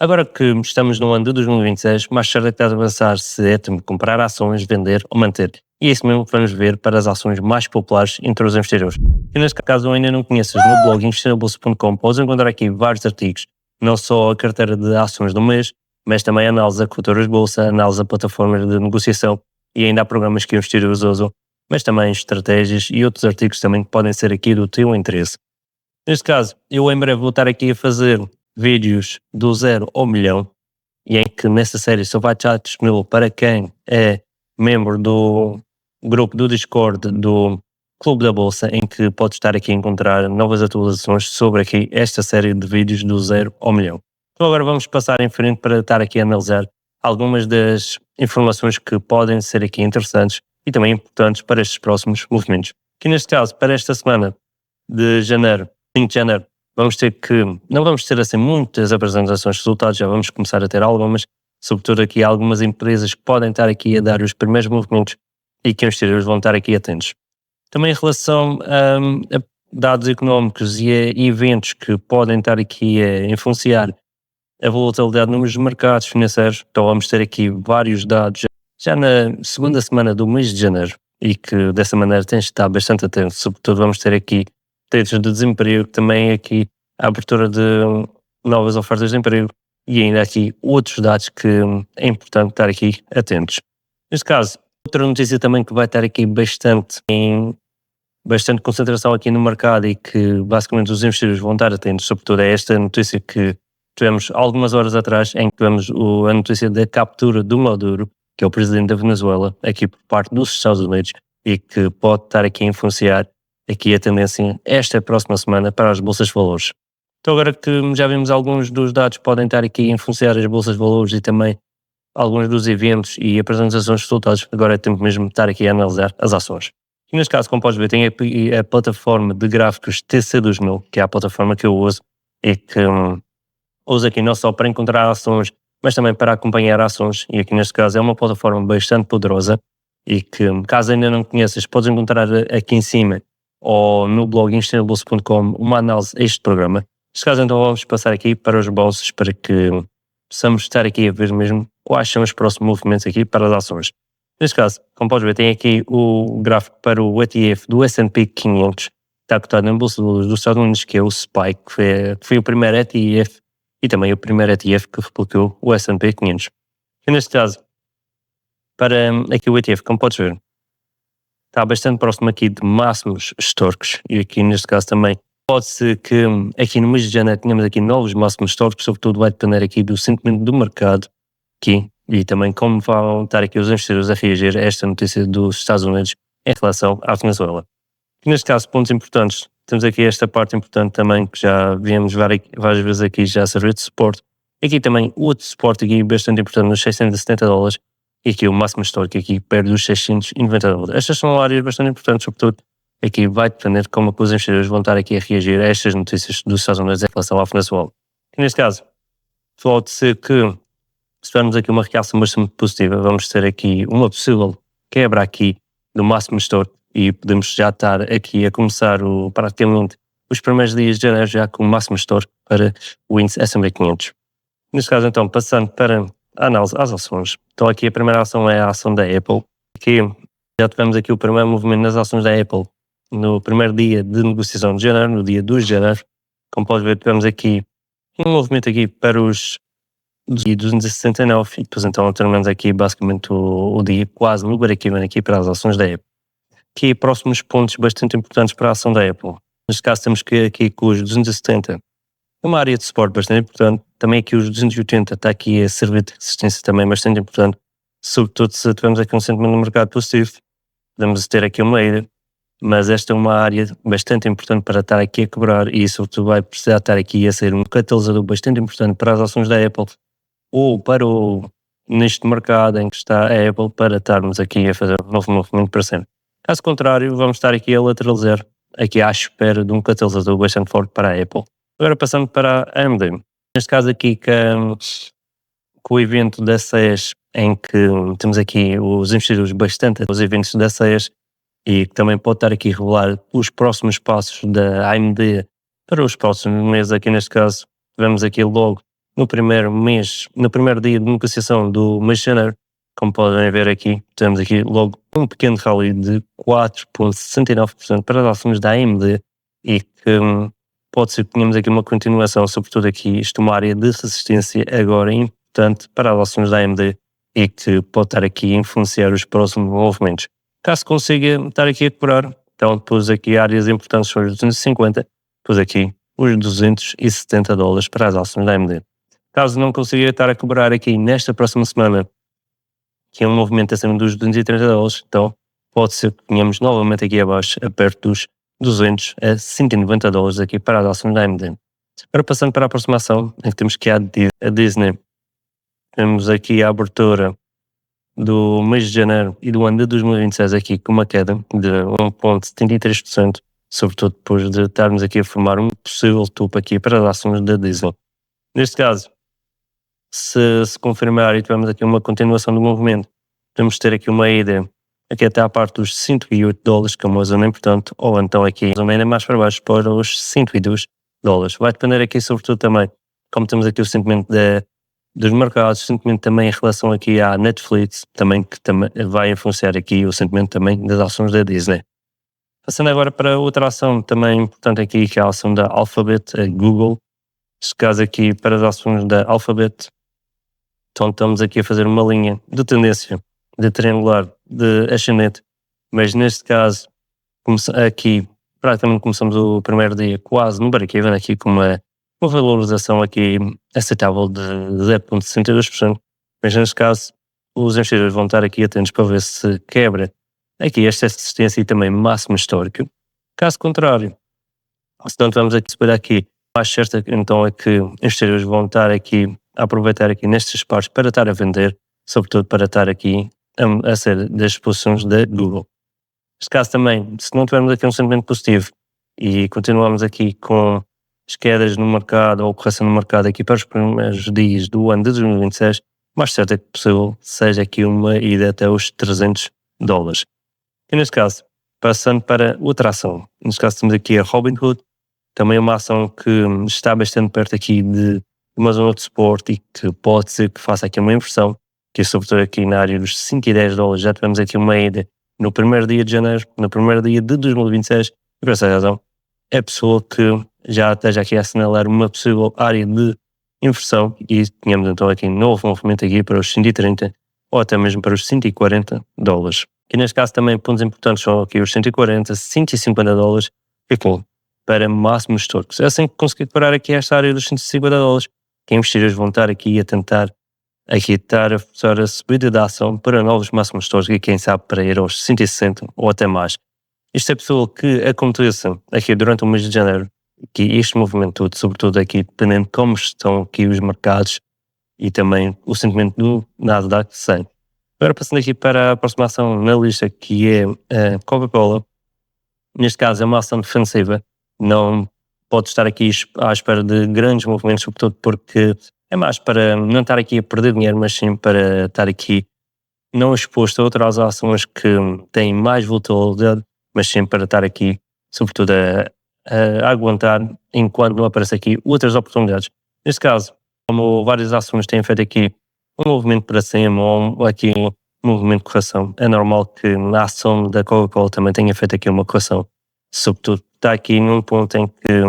Agora que estamos no ano de 2026, mais tarde é que está a avançar se é tempo de comprar ações, vender ou manter. E é isso mesmo que vamos ver para as ações mais populares entre os investidores. E neste caso ainda não conheces, no blog investidorbolsa.com podes encontrar aqui vários artigos, não só a carteira de ações do mês, mas também análise a corretoras de bolsa, análise a plataformas de negociação e ainda há programas que investidores usam, mas também estratégias e outros artigos também que podem ser aqui do teu interesse. Neste caso, eu em breve vou estar aqui a fazer vídeos do 0 ao 1 milhão e em que nessa série só vai estar disponível para quem é membro do grupo do Discord do Clube da Bolsa, em que pode estar aqui a encontrar novas atualizações sobre aqui esta série de vídeos do 0 ao 1 milhão. Então agora vamos passar em frente para estar aqui a analisar algumas das informações que podem ser aqui interessantes e também importantes para estes próximos movimentos. Aqui neste caso, para esta semana de janeiro, 5 de janeiro, não vamos ter assim muitas apresentações de resultados, já vamos começar a ter algumas, sobretudo aqui algumas empresas que podem estar aqui a dar os primeiros movimentos e que os investidores vão estar aqui atentos. Também em relação a dados económicos e a eventos que podem estar aqui a influenciar a volatilidade nos números de mercados financeiros, então vamos ter aqui vários dados já na segunda semana do mês de janeiro e que dessa maneira tens de estar bastante atento, sobretudo vamos ter aqui dados de desemprego, também aqui a abertura de novas ofertas de emprego e ainda aqui outros dados que é importante estar aqui atentos. Neste caso, outra notícia também que vai estar aqui bastante concentração aqui no mercado e que basicamente os investidores vão estar atentos, sobretudo é esta notícia que tivemos algumas horas atrás, em que tivemos a notícia da captura do Maduro, que é o presidente da Venezuela, aqui por parte dos Estados Unidos e que pode estar aqui a influenciar aqui a tendência esta próxima semana para as bolsas de valores. Então agora que já vimos alguns dos dados que podem estar aqui a influenciar as bolsas de valores e também alguns dos eventos e apresentações de resultados, agora é tempo mesmo de estar aqui a analisar as ações. E neste caso, como podes ver, tem aqui a plataforma de gráficos TC2000, que é a plataforma que eu uso e que uso aqui não só para encontrar ações, mas também para acompanhar ações, e aqui neste caso é uma plataforma bastante poderosa e que, caso ainda não conheças, podes encontrar aqui em cima ou no blog investidorbolsa.com uma análise a este programa. Neste caso então vamos passar aqui para os bolsos para que possamos estar aqui a ver mesmo quais são os próximos movimentos aqui para as ações. Neste caso, como podes ver, tem aqui o gráfico para o ETF do S&P 500, que está cotado na Bolsa de Valores dos Estados Unidos, que é o SPY, que foi o primeiro ETF e também o primeiro ETF que replicou o S&P 500. E neste caso, para aqui o ETF, como podes ver, está bastante próximo aqui de máximos históricos e aqui neste caso também pode-se que aqui no mês de janeiro tenhamos aqui novos máximos históricos, sobretudo vai depender aqui do sentimento do mercado aqui e também como vão estar aqui os investidores a reagir a esta notícia dos Estados Unidos em relação à Venezuela. E neste caso, pontos importantes, temos aqui esta parte importante também que já viemos várias vezes aqui já servir de suporte. Aqui também outro suporte aqui bastante importante nos $670 e aqui o máximo histórico aqui perto dos $690. Estas são áreas bastante importantes, sobretudo aqui vai depender de como os investidores vão estar aqui a reagir a estas notícias dos Estados Unidos em relação à Venezuela. E neste caso, pode ser que se tivermos aqui uma reação bastante positiva, vamos ter aqui uma possível quebra aqui do máximo histórico e podemos já estar aqui a começar praticamente os primeiros dias de janeiro já com o máximo histórico para o índice S&P 500. Neste caso então, passando para a análise às ações. Então aqui a primeira ação é a ação da Apple, que já tivemos aqui o primeiro movimento nas ações da Apple no primeiro dia de negociação de janeiro, no dia 2 de janeiro. Como podes ver, tivemos aqui um movimento aqui para os 269 e depois então terminamos aqui basicamente o dia quase no break-even aqui para as ações da Apple. Aqui próximos pontos bastante importantes para a ação da Apple. Neste caso temos que aqui com os 270 é uma área de suporte bastante importante. Também aqui os 280 está aqui a servir de resistência também bastante importante. Sobretudo se tivermos aqui um sentimento no mercado positivo, podemos ter aqui uma ida, mas esta é uma área bastante importante para estar aqui a quebrar e sobretudo vai precisar estar aqui a ser um catalisador bastante importante para as ações da Apple ou para neste mercado em que está a Apple para estarmos aqui a fazer um novo movimento para sempre. Caso contrário, vamos estar aqui a lateralizar, aqui à espera de um catalisador bastante forte para a Apple. Agora passando para a AMD. Neste caso aqui com o evento da CES, em que temos aqui os investidores bastante os eventos da CES e que também pode estar aqui a revelar os próximos passos da AMD para os próximos meses. Aqui neste caso, vemos aqui logo no primeiro mês, no primeiro dia de negociação do mês de janeiro. Como podem ver aqui, temos aqui logo um pequeno rally de 4,69% para as ações da AMD e que pode ser que tenhamos aqui uma continuação, sobretudo aqui isto uma área de resistência agora importante para as ações da AMD e que pode estar aqui a influenciar os próximos movimentos. Caso consiga estar aqui a quebrar, então depois aqui áreas importantes são os 250, depois aqui os $270 para as ações da AMD. Caso não consiga estar a quebrar aqui nesta próxima semana, que é um movimento acima dos $230, então pode ser que tenhamos novamente aqui abaixo, a perto dos $200 a $190 aqui para as ações da AMD. Agora passando para a próxima ação, em que temos que a Disney. Temos aqui a abertura do mês de janeiro e do ano de 2026 aqui com uma queda de 1,73%, sobretudo depois de estarmos aqui a formar um possível topo aqui para as ações da Disney. Neste caso, se confirmar e tivermos aqui uma continuação do movimento, podemos ter aqui uma ida aqui até à parte dos $108, que é uma zona importante, ou então aqui uma zona ainda mais para baixo para os $102. Vai depender aqui sobretudo também, como temos aqui o sentimento dos mercados, o sentimento também em relação aqui à Netflix, também que também vai influenciar aqui o sentimento também das ações da Disney. Passando agora para outra ação também importante aqui, que é a ação da Alphabet, a Google. Neste caso aqui para as ações da Alphabet, então estamos aqui a fazer uma linha de tendência de triangular de ascendente, mas neste caso aqui praticamente começamos o primeiro dia quase no break-even aqui com uma valorização aqui aceitável de 0,62%, mas neste caso os investidores vão estar aqui atentos para ver se quebra aqui esta resistência e também máximo histórico. Caso contrário, se não vamos aqui esperar aqui, mais certo então é que os investidores vão estar aqui a aproveitar aqui nestes pares para estar a vender, sobretudo para estar aqui a ser das posições da Google. Neste caso também, se não tivermos aqui um sentimento positivo e continuamos aqui com as quedas no mercado ou correção no mercado aqui para os primeiros dias do ano de 2026, mais certo é que possível seja aqui uma ida até os $300. E neste caso, passando para outra ação, neste caso temos aqui a Robinhood, também uma ação que está bastante perto aqui de uma zona de suporte e que pode ser que faça aqui uma inversão, que é sobretudo aqui na área dos $510, já tivemos aqui uma ida no primeiro dia de janeiro, no primeiro dia de 2026, e por essa razão é possível que já esteja aqui a assinalar uma possível área de inversão e tenhamos então aqui um novo movimento aqui para os 130 ou até mesmo para os $140. E neste caso também pontos importantes são aqui os 140, $150 e com para máximos históricos. É assim que conseguir parar aqui esta área dos $150, que investidores vão estar aqui a tentar aqui estar a forçar a subida da ação para novos máximos históricos e quem sabe para ir aos 160 ou até mais. Isto é possível que aconteça aqui durante o mês de janeiro, que este movimento todo, sobretudo aqui dependendo de como estão aqui os mercados e também o sentimento do Nasdaq 100. Agora passando aqui para a próxima ação na lista, que é a Coca-Cola. Neste caso é uma ação defensiva, não pode estar aqui à espera de grandes movimentos, sobretudo porque é mais para não estar aqui a perder dinheiro, mas sim para estar aqui não exposto a outras ações que têm mais volatilidade, mas sim para estar aqui, sobretudo, a aguentar enquanto não aparecem aqui outras oportunidades. Neste caso, como várias ações têm feito aqui um movimento para cima ou aqui um movimento de correção, é normal que na ação da Coca-Cola também tenha feito aqui uma correção. Sobretudo, está aqui num ponto em que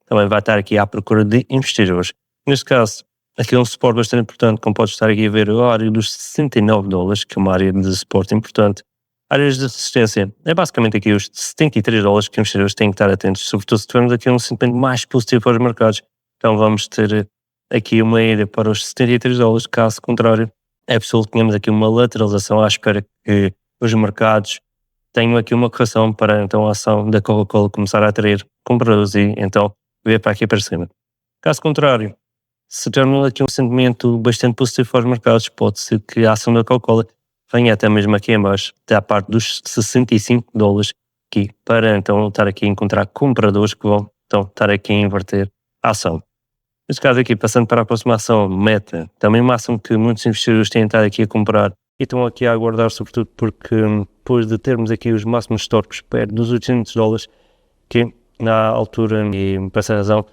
também vai estar aqui à procura de investidores. Neste caso, aqui é um suporte bastante importante, como pode estar aqui a ver a área dos $69, que é uma área de suporte importante. Áreas de resistência é basicamente aqui os $73 que os investidores têm que estar atentos, sobretudo se tivermos aqui um sentimento mais positivo para os mercados. Então vamos ter aqui uma ida para os $73, caso contrário, é possível que tenhamos aqui uma lateralização à espera que os mercados tenham aqui uma correção para então a ação da Coca-Cola começar a atrair compradores e então vir para aqui para cima. Caso contrário, se tivermos aqui um sentimento bastante positivo para os mercados, pode ser que a ação da Coca-Cola venha até mesmo aqui em baixo, até à parte dos $65 aqui, para então estar aqui a encontrar compradores que vão então estar aqui a inverter a ação. Neste caso aqui, passando para a próxima ação, Meta, também uma ação que muitos investidores têm estado aqui a comprar e estão aqui a aguardar, sobretudo porque depois de termos aqui os máximos históricos perto dos $800, que na altura, e por essa razão,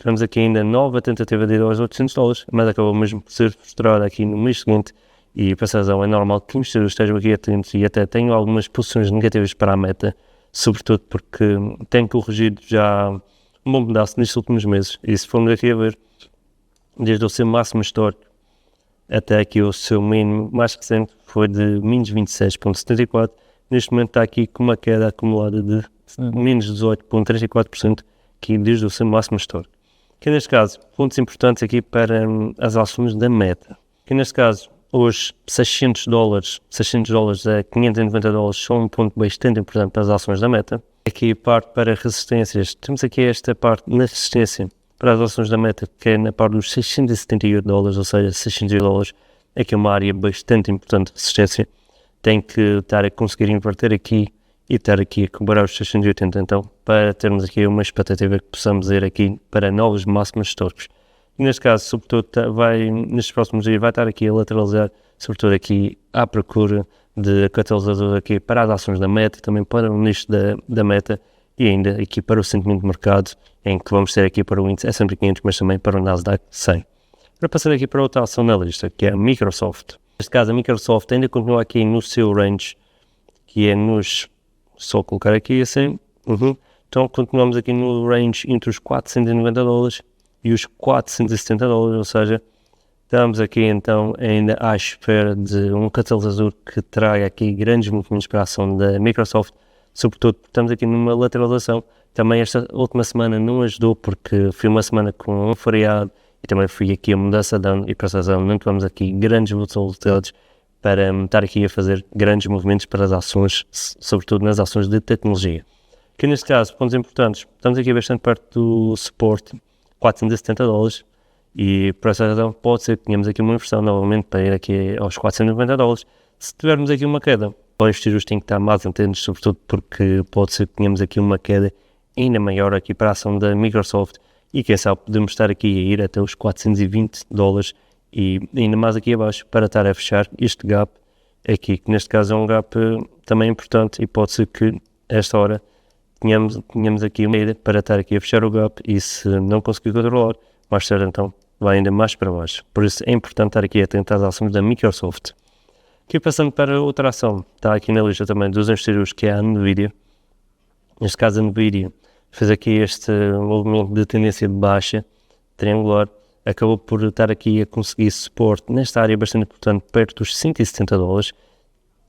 tivemos aqui ainda nova tentativa de ir aos $800, mas acabou mesmo por ser frustrada aqui no mês seguinte, e por essa razão é normal que os investidores estejam aqui atentos e até tenham algumas posições negativas para a meta, sobretudo porque tem corrigido já um bom pedaço nestes últimos meses, e se formos aqui a ver, desde o seu máximo histórico até aqui o seu mínimo mais recente foi de menos 26,74%, neste momento está aqui com uma queda acumulada de menos 18,34%, aqui desde o seu máximo histórico. Que neste caso, pontos importantes aqui para as ações da Meta, que neste caso, hoje $600 a $590 são um ponto bastante importante para as ações da Meta. Aqui parte para resistências, temos aqui esta parte na resistência para as ações da Meta, que é na parte dos $678, ou seja, $600, aqui é uma área bastante importante de resistência, tem que estar a conseguir inverter aqui e estar aqui a cobrar os 680, então, para termos aqui uma expectativa que possamos ir aqui para novos máximos históricos. E neste caso, sobretudo, nestes próximos dias vai estar aqui a lateralizar, sobretudo aqui à procura de catalisador aqui para as ações da Meta, também para o nicho da Meta e ainda aqui para o sentimento de mercado, em que vamos ter aqui para o índice S&P 500, mas também para o Nasdaq 100. Para passar aqui para outra ação na lista, que é a Microsoft. Neste caso, a Microsoft ainda continua aqui no seu range, que é só colocar aqui assim, então continuamos aqui no range entre os $490 e os $470, ou seja, estamos aqui então ainda à espera de um catalisador que traga aqui grandes movimentos para a ação da Microsoft, sobretudo porque estamos aqui numa lateralização. Também esta última semana não ajudou porque foi uma semana com um feriado e também foi aqui a mudança de ano e para essa razão não tivemos aqui grandes volatilidades para estar aqui a fazer grandes movimentos para as ações, sobretudo nas ações de tecnologia. Que neste caso, pontos importantes, estamos aqui bastante perto do suporte, $470, e por essa razão pode ser que tenhamos aqui uma inversão novamente para ir aqui aos $490. Se tivermos aqui uma queda, os investidores têm que estar mais atentos, sobretudo porque pode ser que tenhamos aqui uma queda ainda maior aqui para a ação da Microsoft e quem sabe podemos estar aqui a ir até os $420 e ainda mais aqui abaixo para estar a fechar este gap aqui, que neste caso é um gap também importante e pode ser que a esta hora tenhamos aqui uma ida para estar aqui a fechar o gap e se não conseguir controlar, mais tarde então vai ainda mais para baixo. Por isso é importante estar aqui atento às ações da Microsoft. Aqui passando para outra ação, está aqui na lista também dos investidores, que é a Nvidia. Neste caso a Nvidia fez aqui este movimento de tendência de baixa, triangular, acabou por estar aqui a conseguir suporte nesta área bastante importante, perto dos $170,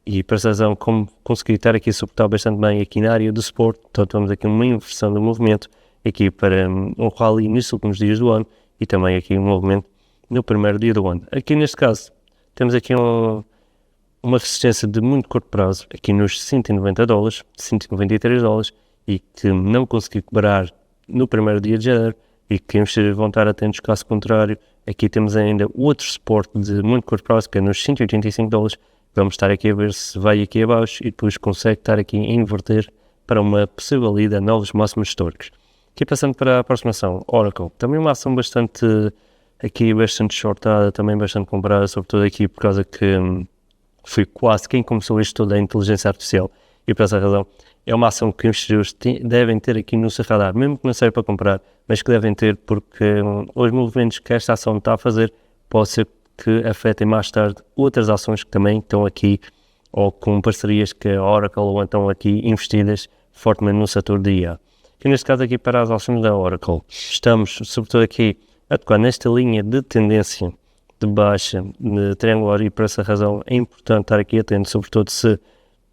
e para essa razão, como conseguir estar aqui a suportar bastante bem aqui na área do suporte, então temos aqui uma inversão do movimento aqui para um rally nestes últimos dias do ano e também aqui um movimento no primeiro dia do ano. Aqui neste caso, temos aqui uma resistência de muito curto prazo, aqui nos $190, $193, e que não consegui quebrar no primeiro dia de janeiro e que investidores vão estar atentos caso contrário. Aqui temos ainda outro suporte de muito curto prazo, que é nos $185, vamos estar aqui a ver se vai aqui abaixo e depois consegue estar aqui a inverter para uma possível ida a novos máximos históricos. Aqui passando para a próxima ação, Oracle, também uma ação bastante shortada, também bastante comprada, sobretudo aqui por causa que foi quase quem começou isto toda a inteligência artificial e por essa razão é uma ação que os investidores devem ter aqui no seu radar, mesmo que não seja para comprar, mas que devem ter porque os movimentos que esta ação está a fazer pode ser que afetem mais tarde outras ações que também estão aqui ou com parcerias que a Oracle ou então aqui investidas fortemente no setor de IA. Que neste caso aqui para as ações da Oracle, estamos sobretudo aqui a tocar nesta linha de tendência de baixa, de triangular, e por essa razão é importante estar aqui atento, sobretudo se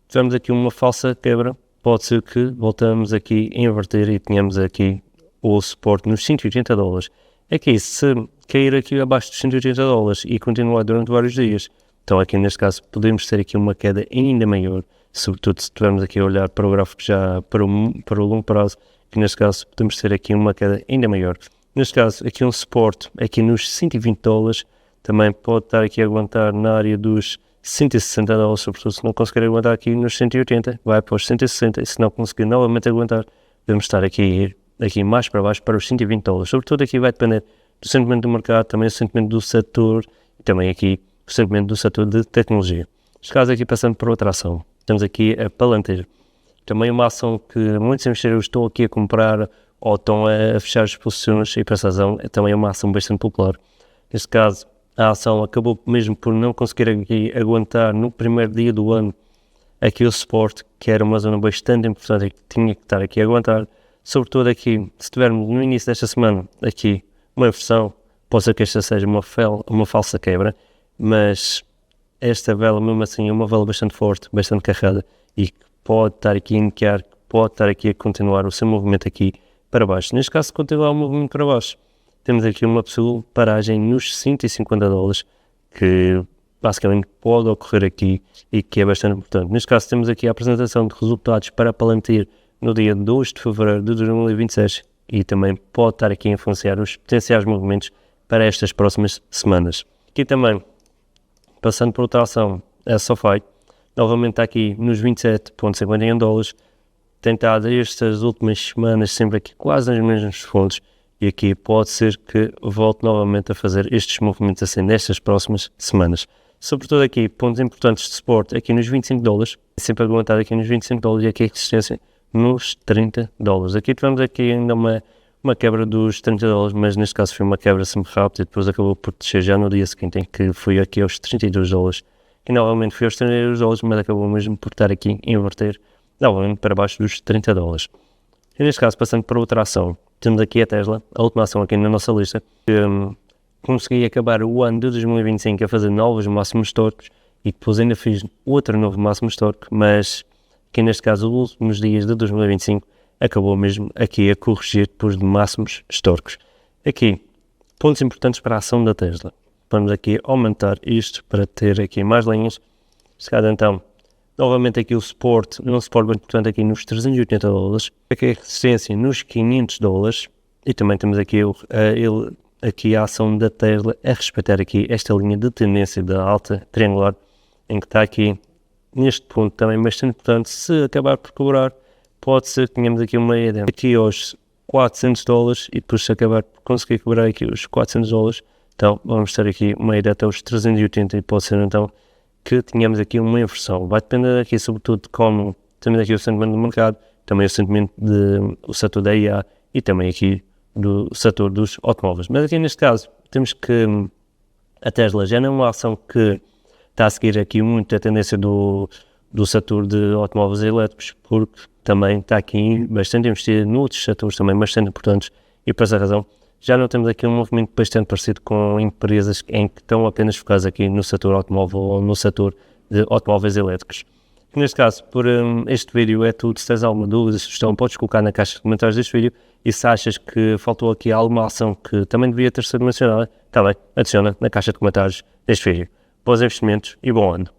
tivermos aqui uma falsa quebra, pode ser que voltamos aqui a inverter e tenhamos aqui o suporte nos $180. Aqui, se cair aqui abaixo dos $180 e continuar durante vários dias, então aqui neste caso podemos ter aqui uma queda ainda maior, sobretudo se estivermos aqui a olhar para o gráfico já para o longo prazo, que neste caso podemos ter aqui uma queda ainda maior. Neste caso, aqui um suporte aqui nos $120, também pode estar aqui a aguentar na área dos $160, sobretudo se não conseguir aguentar aqui nos 180, vai para os 160, e se não conseguir novamente aguentar, devemos estar aqui a ir aqui mais para baixo para os $120. Sobretudo aqui vai depender do sentimento do mercado, também do sentimento do setor e também aqui o sentimento do setor de tecnologia. Neste caso aqui passando para outra ação, temos aqui a Palantir, também uma ação que muitos investidores estão aqui a comprar ou estão a fechar as posições, e por essa razão também é uma ação bastante popular. Neste caso, a ação acabou mesmo por não conseguir aqui aguentar no primeiro dia do ano aqui o suporte, que era uma zona bastante importante e que tinha que estar aqui a aguentar, sobretudo aqui, se tivermos no início desta semana aqui uma inversão, pode ser que esta seja uma falsa quebra, mas esta vela mesmo assim é uma vela bastante forte, bastante carregada e que pode estar aqui a indicar, que pode estar aqui a continuar o seu movimento aqui para baixo. Neste caso, se continuar o movimento para baixo, temos aqui uma possível paragem nos $150, que basicamente pode ocorrer aqui e que é bastante importante. Neste caso, temos aqui a apresentação de resultados para a Palantir no dia 2 de fevereiro de 2026 e também pode estar aqui a influenciar os potenciais movimentos para estas próximas semanas. Aqui também, passando por outra ação, a SoFi, novamente está aqui nos $27,51, tem estado estas últimas semanas sempre aqui quase nas mesmas fontes e aqui pode ser que volte novamente a fazer estes movimentos assim nestas próximas semanas. Sobretudo aqui, pontos importantes de suporte aqui nos $25, sempre aguentado aqui nos $25 e aqui a resistência nos $30. Aqui tivemos aqui ainda uma quebra dos $30, mas neste caso foi uma quebra sempre rápida e depois acabou por descer já no dia seguinte, em que foi aqui aos $32. E novamente foi aos $32, mas acabou mesmo por estar aqui a inverter novamente para baixo dos $30. E neste caso, passando para outra ação, temos aqui a Tesla, a última ação aqui na nossa lista, que consegui acabar o ano de 2025 a fazer novos máximos históricos e depois ainda fiz outro novo máximo histórico, mas que neste caso os últimos dias de 2025 acabou mesmo aqui a corrigir depois de máximos históricos. Aqui, pontos importantes para a ação da Tesla. Vamos aqui aumentar isto para ter aqui mais linhas. Chegado então, novamente aqui o suporte, um suporte bem importante aqui nos $380, aqui a resistência nos $500 e também temos aqui aqui a ação da Tesla a respeitar aqui esta linha de tendência da alta triangular, em que está aqui neste ponto também bastante importante. Se acabar por quebrar, pode ser que tenhamos aqui uma ida aqui aos $400 e depois se acabar por conseguir quebrar aqui os $400, então vamos ter aqui uma ida até os 380 e pode ser então que tenhamos aqui uma inversão. Vai depender aqui sobretudo de como temos aqui o sentimento do mercado, também o sentimento do setor da IA e também aqui do setor dos automóveis. Mas aqui neste caso temos que a Tesla já não é uma ação que está a seguir aqui muito a tendência do setor de automóveis elétricos, porque também está aqui bastante investida noutros setores também bastante importantes e por essa razão já não temos aqui um movimento bastante parecido com empresas em que estão apenas focadas aqui no setor automóvel ou no setor de automóveis elétricos. Neste caso, por este vídeo é tudo. Se tens alguma dúvida, sugestão, podes colocar na caixa de comentários deste vídeo e se achas que faltou aqui alguma ação que também devia ter sido mencionada, também adiciona na caixa de comentários deste vídeo. Bons investimentos e bom ano!